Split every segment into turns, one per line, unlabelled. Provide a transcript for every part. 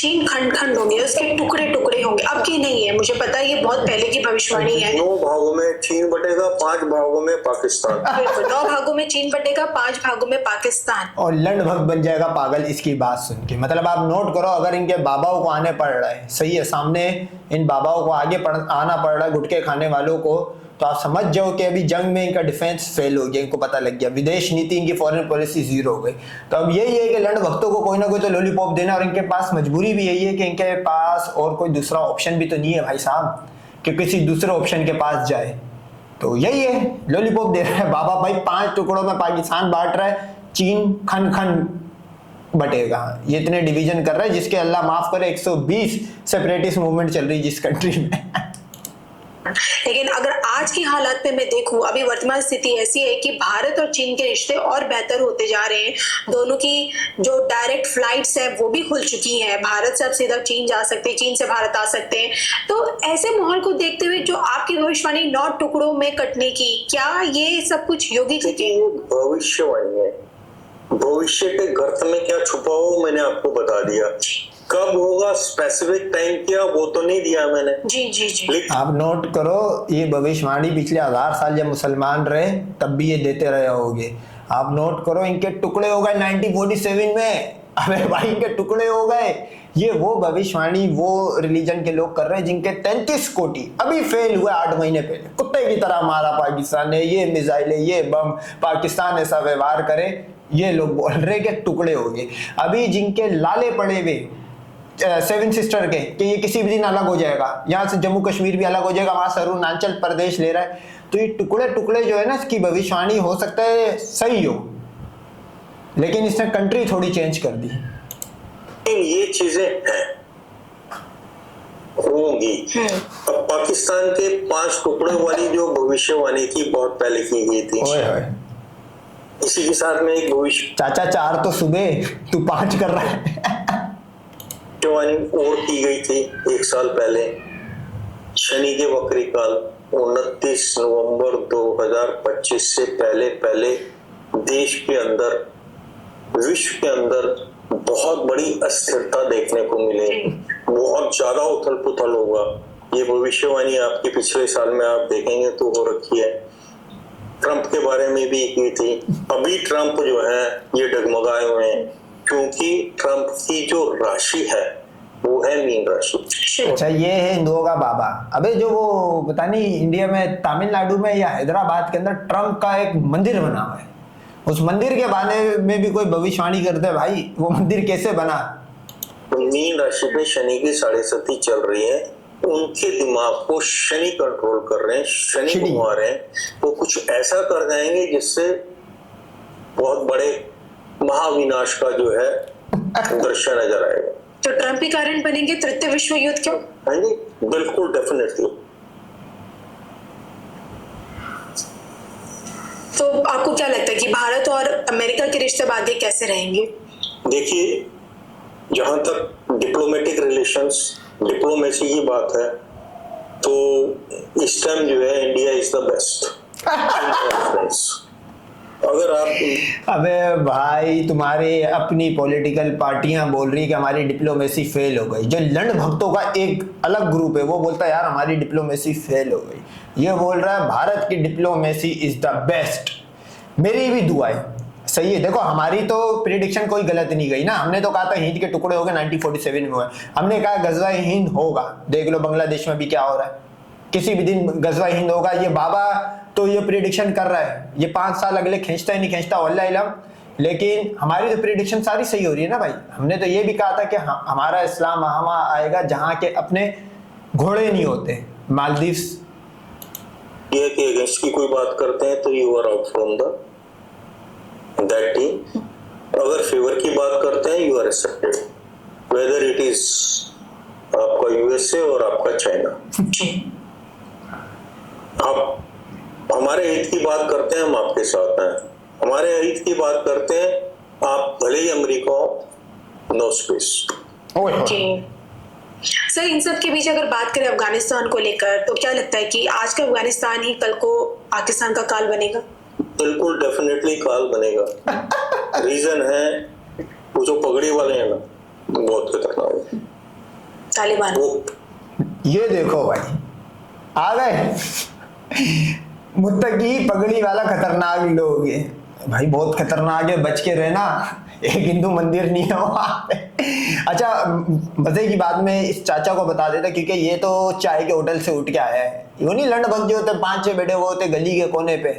चीन खंड खंड होंगे, उसके टुकड़े टुकड़े होंगे। अब की नहीं है, मुझे पता है, ये बहुत पहले की भविष्यवाणी है।
9 भागों में चीन बटेगा, 5 भागों में पाकिस्तान।
बिल्कुल, 9 भागों में चीन बटेगा, 5 भागों में पाकिस्तान।
और लंड भक्त बन जाएगा पागल इसकी बात सुन के। मतलब आप नोट करो, अगर इनके बाबाओं को आने पड़ रहा है, सही है, सामने इन बाबाओं को आगे आना पड़ रहा है गुटके खाने वालों को, तो आप समझ जाओ कि अभी जंग में इनका डिफेंस फेल हो गया, इनको पता लग गया, विदेश नीति इनकी फॉरेन पॉलिसी जीरो हो गई। तो अब यही है कि लंड भक्तों को कोई ना कोई तो लॉलीपॉप देना, और इनके पास मजबूरी भी यही है कि इनके पास और कोई दूसरा ऑप्शन भी तो नहीं है भाई साहब कि किसी दूसरे ऑप्शन के पास जाए। तो यही है, लॉलीपॉप दे रहा है बाबा भाई, 5 टुकड़ों में पाकिस्तान बांट रहा है, चीन खंड खंड बटेगा, ये इतने डिवीजन कर रहा है जिसके अल्लाह माफ करे 120 सेपरेटिस्ट मूवमेंट चल रही है जिस कंट्री में।
लेकिन अगर आज की हालात में मैं देखूं, अभी वर्तमान स्थिति ऐसी है कि भारत और चीन के रिश्ते और बेहतर होते जा रहे हैं। दोनों की जो डायरेक्ट फ्लाइट्स है वो भी खुल चुकी हैं, भारत से अब सीधा चीन जा सकते हैं, चीन से भारत आ सकते हैं। तो ऐसे माहौल को देखते हुए जो आपकी भविष्यवाणी 9 टुकड़ों में कटने की, क्या ये सब कुछ योगी जी की
भविष्यवाणी है? भविष्य के गर्त में क्या छुपा हो मैंने आपको बता दिया। कब होगा स्पेसिफिक टाइम किया वो तो नहीं दिया मैंने।
जी जी जी,
आप नोट करो, ये भविष्यवाणी पिछले 1000 साल जब मुसलमान रहे तब भी ये देते रहे होंगे। आप नोट करो, इनके टुकड़े हो गए 1947 में। अबे भाई इनके टुकड़े हो गए। ये वो भविष्यवाणी वो रिलीजन के लोग कर रहे हैं जिनके 33 कोटि अभी फेल हुए 8 महीने पहले, कुत्ते की तरह मारा पाकिस्तान ने, ये मिसाइलें, ये बम, पाकिस्तान ऐसा व्यवहार करे, ये लोग बोल रहे कि टुकड़े हो गए। अभी जिनके लाले पड़े हुए 7 सिस्टर के कि ये किसी भी दिन अलग हो जाएगा, यहाँ से जम्मू कश्मीर भी अलग हो जाएगा, वहां से अरुणाचल प्रदेश ले रहा है, तो ये टुकड़े टुकड़े जो है ना, इसकी भविष्यवाणी हो सकता है सही हो, लेकिन इसने कंट्री थोड़ी चेंज कर दी।
ये चीजें होंगी। अब पाकिस्तान के 5 टुकड़ों वाली जो भविष्यवाणी थी बहुत पहले की गई थी।
ओए होए,
इसी के साथ में एक भविष्य
चाचा 4 तो सुबह, तू 5 कर रहा है।
भविष्यवाणी और की गई थी 1 साल पहले, शनि के वक्री काल 29 नवंबर 2025 से पहले पहले देश के अंदर, विश्व के अंदर बहुत बड़ी अस्थिरता देखने को मिलेगी, बहुत ज्यादा उथल पुथल होगा। ये भविष्यवाणी आपके पिछले साल में आप देखेंगे तो हो रखी है। ट्रंप के बारे में भी की थी। अभी ट्रंप जो है ये डगमगाए हुए हैं क्योंकि ट्रंप की जो राशि है वो है मीन राशि।
अच्छा, ये है हिंदुओं का बाबा। अबे जो वो पता नहीं इंडिया में तमिलनाडु में या हैदराबाद के अंदर ट्रंप का एक मंदिर बना हुआ है, उस मंदिर के बारे में भी कोई भविष्यवाणी करते हैं भाई, वो मंदिर कैसे बना?
मीन राशि पे शनि की 7.5 चल रही है, उनके दिमाग को शनि कंट्रोल कर रहे हैं, शनि घुमा रहे हैं, वो कुछ ऐसा कर जाएंगे जिससे बहुत बड़े महाविनाश का जो है दृश्य नजर आएगा।
तो ट्रंप ही कारण बनेंगे तृतीय विश्व युद्ध क्यों?
हाँ जी, बिल्कुल, डेफिनेटली।
तो आपको क्या लगता है कि भारत और अमेरिका के रिश्ते आगे कैसे रहेंगे?
देखिए, जहां तक डिप्लोमेटिक रिलेशंस, डिप्लोमेसी की बात है, तो इस टाइम जो है इंडिया इज द बेस्ट। अगर आप
अबे भाई, तुम्हारी अपनी पॉलिटिकल पार्टियां बोल रही कि हमारी डिप्लोमेसी फेल हो गई। जो लंड भक्तों का एक अलग ग्रुप है वो बोलता है यार हमारी डिप्लोमेसी फेल हो गई। ये बोल रहा है भारत की डिप्लोमेसी इज द बेस्ट। मेरी भी दुआ है, सही है। देखो, हमारी तो प्रिडिक्शन कोई गलत नहीं गई ना। हमने तो कहा था हिंद के टुकड़े हो गए 1947 में हुए, हमने कहा गजवा हिंद होगा। देख लो बांग्लादेश में भी क्या हो रहा है, किसी भी दिन गजवा हिंद होगा। ये बाबा तो ये प्रिडिक्शन कर रहा है, ये 5 साल अगले खींचता ही नहीं खींचता वल्लाह इलम, लेकिन हमारी तो प्रिडिक्शन सारी सही हो रही है ना भाई। हमने तो ये भी कहा था कि हमारा इस्लाम वहां आएगा जहां के अपने घोड़े नहीं होते। मालदीव्स
ये कि अगेंस्ट की कोई बात करते हैं तो you are out from that team. अगर फेवर की बात करते हैं you are accepted, whether it is आपका यूएसए और आपका चाइना। आप हमारे हित की बात करते हैं, हम आपके साथ हैं। हमारे हित की बात करते हैं, आप भले ही अमेरिका हो, नो स्पेस।
सर, इन सब के बीच अगर बात करें अफगानिस्तान को लेकर, तो क्या लगता है कि आज का अफगानिस्तान ही कल को पाकिस्तान का काल बनेगा?
बिल्कुल, डेफिनेटली काल बनेगा। रीजन है वो जो पगड़ी वाले हैं ना, बहुत खतरनाक है।
तालिबान।
वो
ये देखो भाई, आ गए मुत्तकी पगड़ी वाला खतरनाक लोग है भाई, बहुत खतरनाक है, बच के रहना। एक हिंदू मंदिर नहीं है वहां पे। अच्छा, मजे की बात में इस चाचा को बता देता, क्योंकि ये तो चाय के होटल से उठ के आया है। वो नहीं लंड भक्त जो होते 5-6 बैठे हुए होते गली के कोने पे,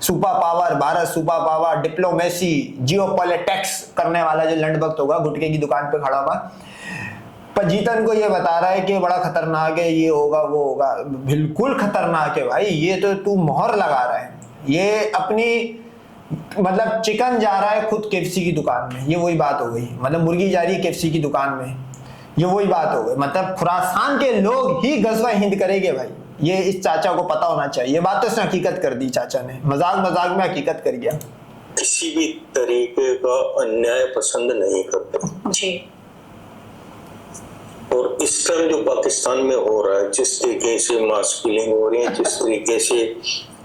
super power, Bharat super power, diplomacy, जियो पॉलिटिक्स करने वाला जो लंड भक्त होगा, गुटके की दुकान पे खड़ा हुआ, पजीतन को ये बता रहा है कि बड़ा खतरनाक है, ये होगा वो होगा। बिल्कुल खतरनाक है भाई, ये तो तू मोहर लगा रहा है। ये अपनी मतलब चिकन जा रहा है खुद केएफसी की दुकान में, ये वही बात हो गई। मतलब मुर्गी जा रही है केएफसी की दुकान में, ये वही बात हो गई। मतलब खुरासान के लोग ही गज़वा हिंद करेंगे भाई, ये इस चाचा को पता होना चाहिए। ये बात तो उसने हकीकत कर दी, चाचा ने मजाक मजाक में हकीकत कर गया।
किसी भी तरीके का अन्याय पसंद नहीं करता
जी।
और इस टाइम जो पाकिस्तान में हो रहा है, जिस तरीके से मास किलिंग हो रही है, जिस तरीके से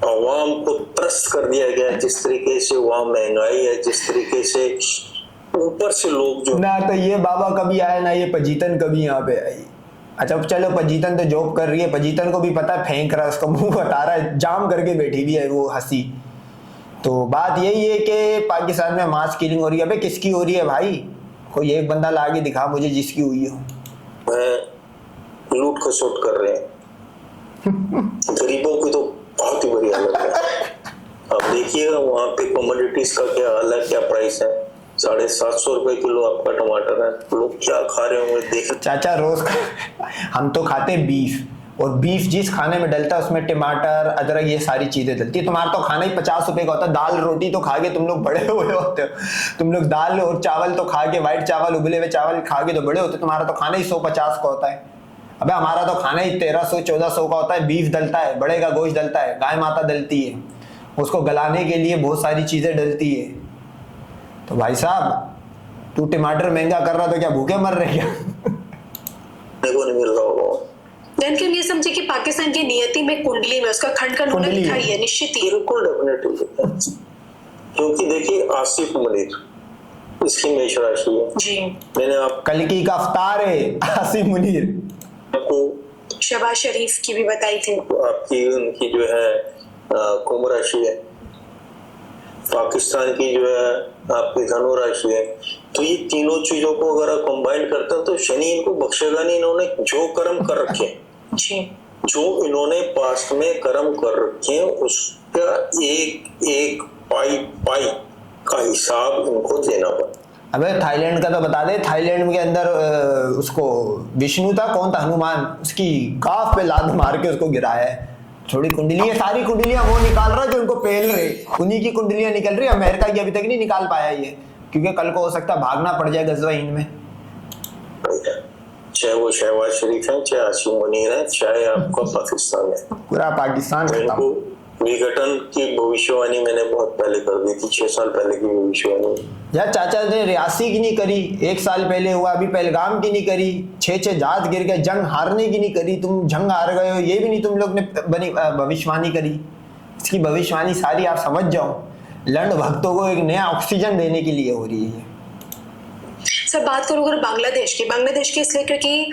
अवाम को त्रस्त कर दिया गया है, जिस तरीके से वहां महंगाई है, जिस तरीके से ऊपर से लोग जो
ना तो ये बाबा कभी आए ना ये पजीतन कभी यहाँ पे आई। अच्छा चलो, पजीतन तो जॉब कर रही है, पजीतन को भी पता है फेंक रहा है, उसका मुंह बता रहा है, जाम करके बैठी हुई है वो हंसी। तो बात यही है कि पाकिस्तान में मास किलिंग हो रही है। अबे किसकी हो रही है भाई? कोई एक बंदा ला के दिखा मुझे जिसकी हुई हो।
लूट खसोट कर रहे हैं गरीबों की, तो बहुत ही बड़ी हालत है। अब देखिएगा वहां पे कमोडिटीज का क्या हाल है, क्या प्राइस है। 750 रुपए किलो आपका टमाटर है, लोग क्या खा रहे होंगे देख।
चाचा रोज हम तो खाते बीफ, और बीफ जिस खाने में डलता है उसमें टमाटर अदरक ये सारी चीजें डलती है। तुम्हारा तो खाना ही 50 रुपए का होता है। दाल रोटी तो खा के तुम लोग बड़े हुए होते हो, तुम लोग दाल और चावल तो खा के, व्हाइट चावल उबले हुए चावल खा के तो बड़े होते। तुम्हारा तो खाना ही 150 का होता है। अबे हमारा तो खाना ही 1300-1400 का होता है। बीफ डलता है, बड़े का गोश्त डलता है, गाय माता डलती है, उसको गलाने के लिए बहुत सारी चीजें डलती है। तो भाई साहब तू टमाटर महंगा कर रहा तो क्या भूखे मर रहे क्या?
देखो नहीं मिल रहा होगा।
देन हम ये समझे कि पाकिस्तान की नियति में कुंडली में उसका खंड का नूना लिखा ही है, निश्चित ही।
बिल्कुल डेफिनेटली, क्योंकि देखिए आसिफ मुनीर इसकी मेष राशि है
जी।
मैंने आप
कल की का अफ्तार है आसिफ मुनीर
आपको
शहबाज शरीफ की भी बताई थी।
आपकी उनकी जो है कुंभ राशि है, पाकिस्तान की जो है आपकी धनु राशि है। तो ये तीनों चीजों को अगर आप कंबाइन करते हैं तो शनि इनको बख्शेगा नहीं। इन्होंने जो कर्म कर रखे
जी,
जो इन्होंने पास्ट में कर्म कर रखे हैं उसका एक एक पाई पाई का हिसाब इनको देना पड़ता।
अबे थाईलैंड का तो बता दे। थाईलैंड के अंदर उसको विष्णु था, कौन था, हनुमान, उसकी गाफ पे लात मार के उसको गिराया है। थोड़ी कुंडली है, सारी कुंडलियां वो निकाल रहा है जो उनको पहल रहे, उन्हीं की कुंडलियां निकल रही है। अमेरिका की अभी तक नहीं निकाल पाया ये, क्योंकि कल को हो सकता है भागना पड़ जाए गज़वा हिंद में।
चाहे वो शहबाज शरीफ है, चाहे आसिफ मुनीर है, चाहे आपका पाकिस्तान है,
पूरा पाकिस्तान
इनको विघटन की भविष्यवाणी मैंने बहुत पहले कर दी थी, 6 साल पहले की भविष्यवाणी।
यार चाचा ने रियासी की नहीं करी, 1 साल पहले हुआ, अभी पहलगाम की नहीं करी, 6-6 जहाज गिर गए, जंग हारने की नहीं करी, तुम जंग हार गए हो, ये भी नहीं तुम लोग ने बनी भविष्यवाणी करी। इसकी भविष्यवाणी सारी आप समझ जाओ, लंड भक्तों को एक नया ऑक्सीजन देने के लिए हो रही है।
सर बात करूँ अगर बांग्लादेश की इसलिए क्योंकि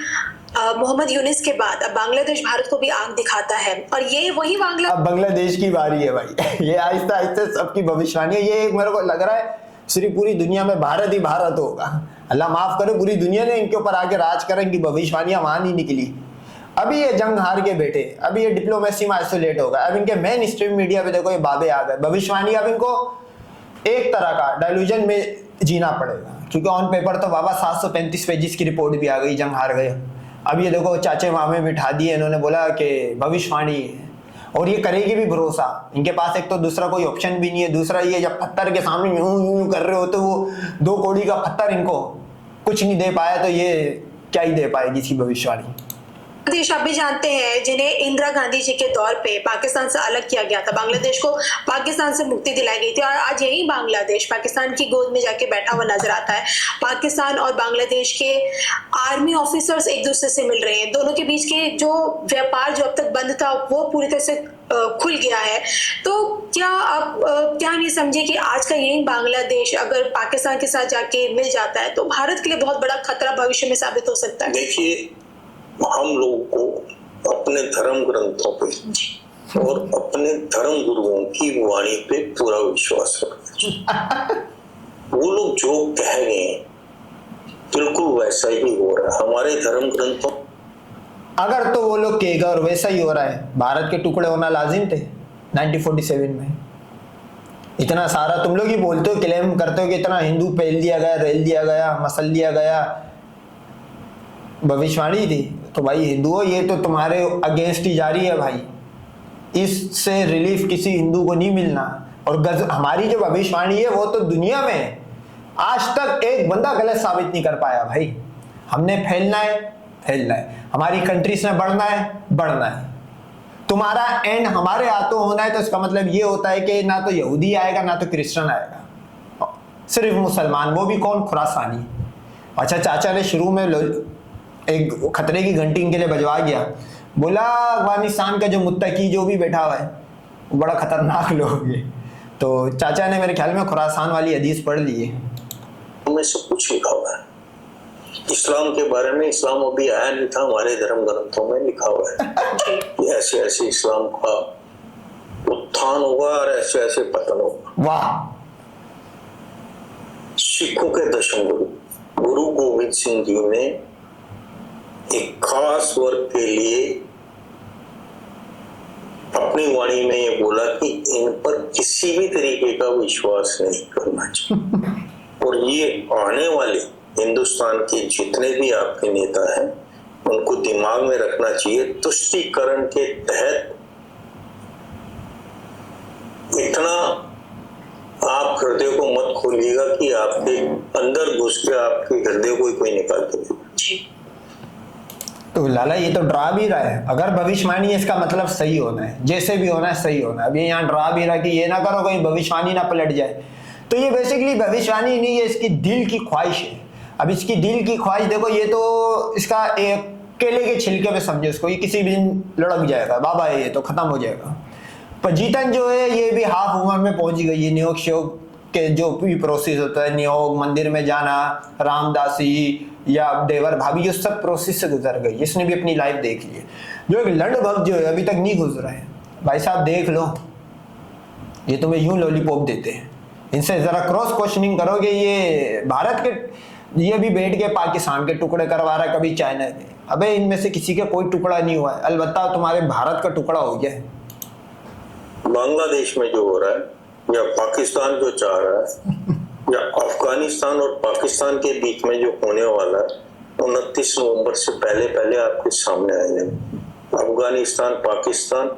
मोहम्मद यूनिस के बाद अब बांग्लादेश भारत को भी आंख दिखाता है, और ये वही
अब बांग्लादेश की बारी है भाई। ये आहिस्ता आहिस्ता सबकी भविष्यवाणी है। ये मेरे को लग रहा है सिर्फ पूरी दुनिया में भारत ही भारत होगा। अल्लाह माफ करे, पूरी दुनिया ने इनके ऊपर आके राज करें कि भविष्यवाणियां वहां नहीं निकली। अभी ये जंग हार के बैठे, अभी ये डिप्लोमेसी में आइसोलेट होगा। अब इनके मेन स्ट्रीम मीडिया पे देखो ये बाबे आ गए। भविष्यवाणी अब इनको एक तरह का डायलूजन में जीना पड़ेगा, क्योंकि ऑन पेपर तो बाबा 735 पेजेस की रिपोर्ट भी आ गई, जंग हार गए। अब ये देखो चाचे मामे बिठा दिए, इन्होंने बोला कि भविष्यवाणी है, और ये करेगी भी भरोसा। इनके पास एक तो दूसरा कोई ऑप्शन भी नहीं है। दूसरा ये जब पत्थर के सामने यूं यूं कर रहे होते, वो 2 कौड़ी का पत्थर इनको कुछ नहीं दे पाया, तो ये क्या ही दे पाएगी इसकी भविष्यवाणी।
देश आप भी जानते हैं जिन्हें इंदिरा गांधी जी के दौर पे पाकिस्तान से अलग किया गया था, बांग्लादेश को पाकिस्तान से मुक्ति दिलाई गई थी, और आज यही बांग्लादेश पाकिस्तान की गोद में जाके बैठा हुआ नजर आता है। पाकिस्तान और बांग्लादेश के आर्मी ऑफिसर्स एक दूसरे से मिल रहे हैं। दोनों के बीच के जो व्यापार जो अब तक बंद था वो पूरी तरह से खुल गया है। तो क्या आप क्या नहीं समझे कि आज का यही बांग्लादेश अगर पाकिस्तान के साथ जाके मिल जाता है तो भारत के लिए बहुत बड़ा खतरा भविष्य में साबित हो सकता है?
देखिए हम लोगों को अपने धर्म ग्रंथों पे और अपने धर्म गुरुओं की वाणी पे पूरा विश्वास रखना चाहिए। वो लोग जो कह गए हैं बिल्कुल वैसा ही हो रहा है हमारे धर्म ग्रंथों।
अगर तो वो लोग कहेगा और वैसा ही हो रहा है, भारत के टुकड़े होना लाजिम थे 1947 में। इतना सारा तुम लोग ही बोलते हो, क्लेम करते हो कि इतना हिंदू पेल दिया गया, रेल दिया गया, मसल दिया गया, भविष्यवाणी थी। तो भाई हिंदुओं, ये तो तुम्हारे अगेंस्ट ही जारी है भाई, इससे रिलीफ किसी हिंदू को नहीं मिलना। और हमारी जो भविष्यवाणी है वो तो दुनिया में आज तक एक बंदा गलत साबित नहीं कर पाया भाई। हमने फैलना है, फैलना है, हमारी कंट्रीज में बढ़ना है, बढ़ना है। तुम्हारा एंड हमारे हाथों होना है तो इसका मतलब ये होता है कि ना तो यहूदी आएगा ना तो क्रिश्चियन आएगा, सिर्फ मुसलमान, वो भी कौन? खुरासानी। अच्छा, चाचा ने शुरू में एक खतरे की घंटी इनके लिए बजवा गया, बोला अफगानिस्तान का जो मुत्तकी जो भी बैठा हुआ है वो बड़ा खतरनाक लोग है। तो चाचा ने मेरे ख्याल में खुरासान वाली हदीस पढ़ ली है।
में सब कुछ लिखा हुआ है इस्लाम के बारे में। इस्लाम अभी आया नहीं था, हमारे धर्म ग्रंथों में लिखा हुआ है ऐसे ऐसे इस्लाम का उत्थान होगा और ऐसे ऐसे पतन होगा।
वाह।
सिखों के दशम गुरु गुरु गोविंद सिंह जी ने एक खास वर्ग के लिए अपनी वाणी में ये बोला कि इन पर किसी भी तरीके का विश्वास नहीं करना चाहिए। और ये आने वाले हिंदुस्तान के जितने भी आपके नेता हैं उनको दिमाग में रखना चाहिए, तुष्टीकरण के तहत इतना आप हृदय को मत खोलिएगा कि आपके अंदर घुस के आपके हृदय को कोई निकाल देगा।
तो लाला ये तो डरा भी रहा है, अगर भविष्यवाणी है इसका मतलब सही होना है, जैसे भी होना है सही होना है। अब ये यहाँ डरा भी रहा है कि ये ना करो कहीं भविष्यवाणी ना पलट जाए। तो ये बेसिकली भविष्यवाणी नहीं है, इसकी दिल की ख्वाहिश है। अब इसकी दिल की ख्वाहिश देखो, ये तो इसका एक केले के छिलके पे समझो इसको, ये किसी भी दिन लड़क जाएगा, बाबा है ये तो खत्म हो जाएगा। पर जीतन जो है ये भी हाफ उम्र में पहुंच गई है। नियोग शयोग के जो भी प्रोसेस होता है, नियोग, मंदिर में जाना, रामदासी या देवर भाभी, ये सब प्रोसेस से गुजर गई, इसने भी अपनी लाइफ देख ली है। जो एक लंड भक्त जो है अभी तक नहीं गुजरा है, भाई साहब देख लो, ये तुम्हें यूं लॉलीपॉप देते हैं, इनसे जरा क्रॉस क्वेश्चनिंग करोगे। ये भारत के ये भी बैठ के पाकिस्तान के टुकड़े करवा रहा है, कभी चाइना के। अबे इनमें से किसी का कोई टुकड़ा नहीं हुआ है, अलबत्ता तुम्हारे भारत का टुकड़ा हो गया है।
बांग्लादेश में जो हो रहा है या पाकिस्तान जो चाह रहा है या अफगानिस्तान और पाकिस्तान के बीच में जो होने वाला है 29 नवंबर से पहले पहले आपके सामने आएगा। अफगानिस्तान, पाकिस्तान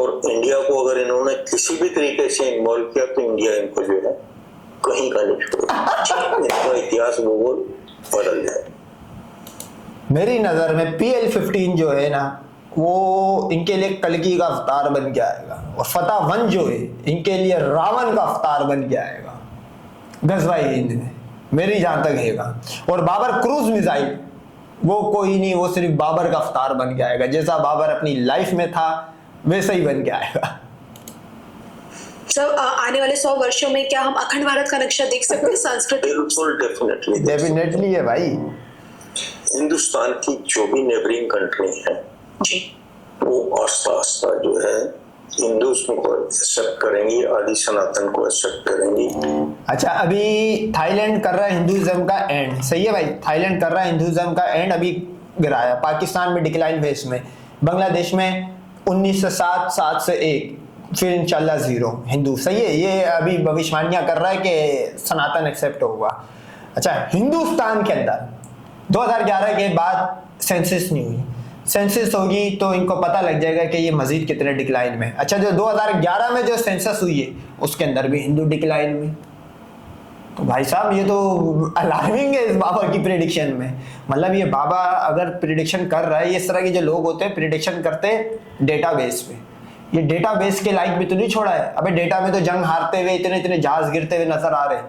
और इंडिया को अगर इन्होंने किसी भी तरीके से इन्वॉल्व किया तो इंडिया इनको जो है कहीं का नहीं छोड़ेगा, इनका इतिहास भूगोल बदल जाए।
मेरी नजर में PL-15 जो है ना वो इनके लिए कल्कि का अवतार बन के आएगा, और फतह 1 जो है इनके लिए रावण का अवतार बन के आएगा गजवाई हिंद में, मेरी जहां तक हैगा। और बाबर क्रूज मिसाइल वो कोई नहीं, वो सिर्फ बाबर का अवतार बन के आएगा, जैसा बाबर अपनी लाइफ में था वैसा ही बन के आएगा।
सर आने वाले 100 वर्षों में क्या हम अखंड भारत का नक्शा देख सकते हैं सांस्कृतिक?
बिल्कुल,
डेफिनेटली है भाई।
हिंदुस्तान की जो भी नेबरिंग कंट्री है
जी,
वो आस्ता आस्ता जो है हिंदुस्तान को एक्सेप्ट करेंगी, आदि सनातन को एक्सेप्ट करेंगी।
अच्छा, अभी थाईलैंड कर रहा है हिंदुइज्म का एंड, सही है भाई, थाईलैंड कर रहा है हिंदुइज्म का एंड, अभी गिराया। पाकिस्तान में डिक्लाइन फेस में, बांग्लादेश में 19 से 7 से 1, फिर इंशाल्लाह 0 हिंदू, सही है। ये अभी भविष्यवाणियां कर रहा है कि सनातन एक्सेप्ट होगा। अच्छा, हिंदुस्तान के अंदर 2011 के बाद सेंसस नहीं हुई, सेंसस होगी तो इनको पता लग जाएगा कि ये मजीद कितने डिक्लाइन में। अच्छा, जो 2011 में जो सेंसस हुई है उसके अंदर भी हिंदू डिक्लाइन में। तो भाई साहब ये तो अलार्मिंग है इस बाबा की प्रेडिक्शन में। मतलब ये बाबा अगर प्रेडिक्शन कर रहा है, इस तरह के जो लोग होते हैं प्रेडिक्शन करते हैं डेटाबेस पे, ये डेटाबेस के लाइक भी तो नहीं छोड़ा है। अबे डेटा में तो जंग हारते हुए इतने इतने जहाज गिरते हुए नजर आ रहे,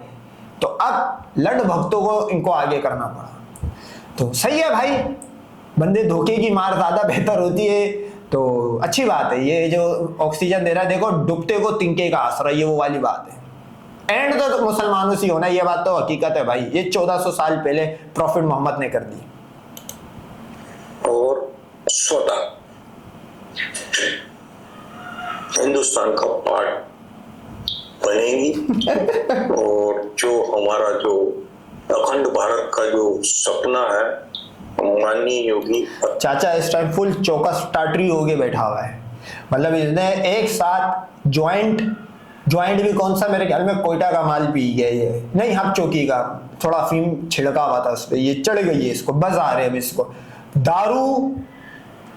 तो अब लड़ भक्तों को इनको आगे करना पड़ा। तो सही है भाई, बंदे धोखे की मार ज्यादा बेहतर होती है, तो अच्छी बात है। ये जो ऑक्सीजन दे रहा है, देखो डूबते को तिनके का आसरा, ये वो वाली बात है। एंड तो मुसलमानों से होना, ये बात तो हकीकत है भाई, ये 1400 साल पहले प्रॉफिट मोहम्मद ने कर दी।
और स्वतः हिंदुस्तान का पार्ट बनेगी और जो हमारा जो अखंड भारत का जो सपना है, माननीय योगी
चाचा इस टाइम फुल चौकस टाटरी होके बैठा हुआ है। मतलब इसने एक साथ ज्वाइंट भी कौन सा, मेरे ख्याल में कोयटा का माल पी गया ये, नहीं हम चौकी का थोड़ा अफीम छिड़का हुआ था उस पर, ये चढ़ गई है इसको, बस आ रहे हैं अब इसको। दारू,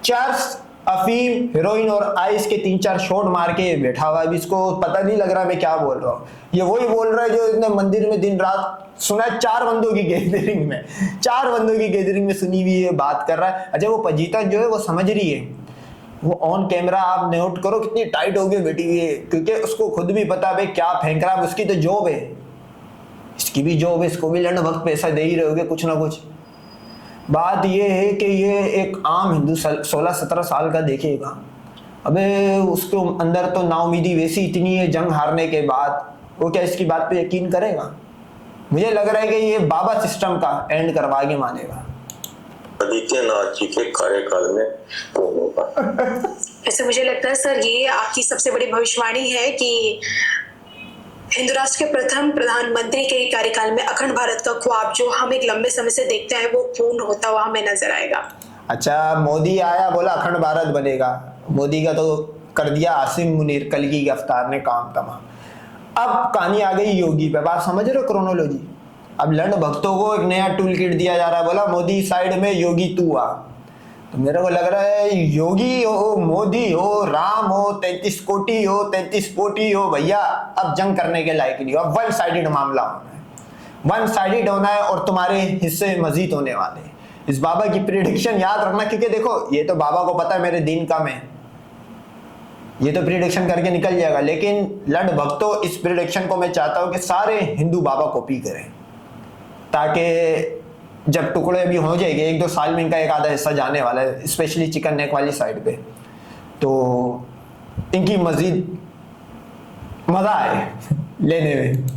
चर्स, अफीम, हेरोइन और आइस के 3-4 शॉट मार के बैठा हुआ है। अभी इसको पता नहीं लग रहा मैं क्या बोल रहा हूँ। ये वही बोल रहा है जो इसने मंदिर में दिन रात सुना है, 4 बंदों की गैदरिंग में सुनी हुई है बात कर रहा है। अच्छा वो पजीता जो है वो समझ रही है, वो ऑन कैमरा आप नोट करो कितनी टाइट होके बैठी हुई है, क्योंकि उसको खुद भी पता है क्या फेंक रहा है। उसकी तो जॉब है, इसकी भी जॉब है, इसको भी लंड वक्त पैसा दे ही रहोगे कुछ ना कुछ। बात ये है कि ये एक आम हिंदू 16-17 साल का देखेगा, अबे उसको अंदर तो नाउमीदी वैसी इतनी है जंग हारने के बाद, वो क्या इसकी बात पे यकीन करेगा? मुझे लग रहा है कि ये बाबा सिस्टम का एंड करवा के मानेगा।
आदित्यनाथ जी के कार्यकाल में पूर्ण होगा।
ऐसे मुझे लगता है सर ये आपकी सबसे बड़ी भविष्यवाणी है कि हिंदू राष्ट्र के प्रथम प्रधानमंत्री के कार्यकाल में अखंड भारत का ख्वाब जो हम एक लंबे समय से देखते हैं वो पूर्ण होता हुआ हमें नजर आएगा।
अच्छा मोदी आया बोला अखंड भारत बनेगा, मोदी का तो कर दिया आसिम मुनीर कल की गिरफ्तार ने काम तमाम। अब कहानी आ गई योगी पे, बात समझ रहे हो क्रोनोलॉजी। अब लंड भक्तों को एक नया टूल किट दिया जा रहा है, बोला मोदी साइड में योगी तू आ। तो मेरे को लग रहा है योगी हो, मोदी हो, राम हो, 33 कोटी हो, 33 कोटी हो, भैया अब जंग करने के लायक नहीं हो। अब वन साइडेड मामला होना है, वन साइडेड होना है और तुम्हारे हिस्से मजीद होने वाले हैं। इस बाबा की प्रिडिक्शन याद रखना, क्योंकि देखो ये तो बाबा को पता है मेरे दिन कम है, ये तो प्रिडिक्शन करके निकल जाएगा। लेकिन लंड भक्तों इस प्रिडिक्शन को मैं चाहता हूं कि सारे हिंदू बाबा कॉपी करें, ताकि जब टुकड़े भी हो जाएंगे 1-2 साल में इनका एक आधा हिस्सा जाने वाला है, स्पेशली चिकन नेक वाली साइड पे, तो इनकी मजीद मजा आए लेने में।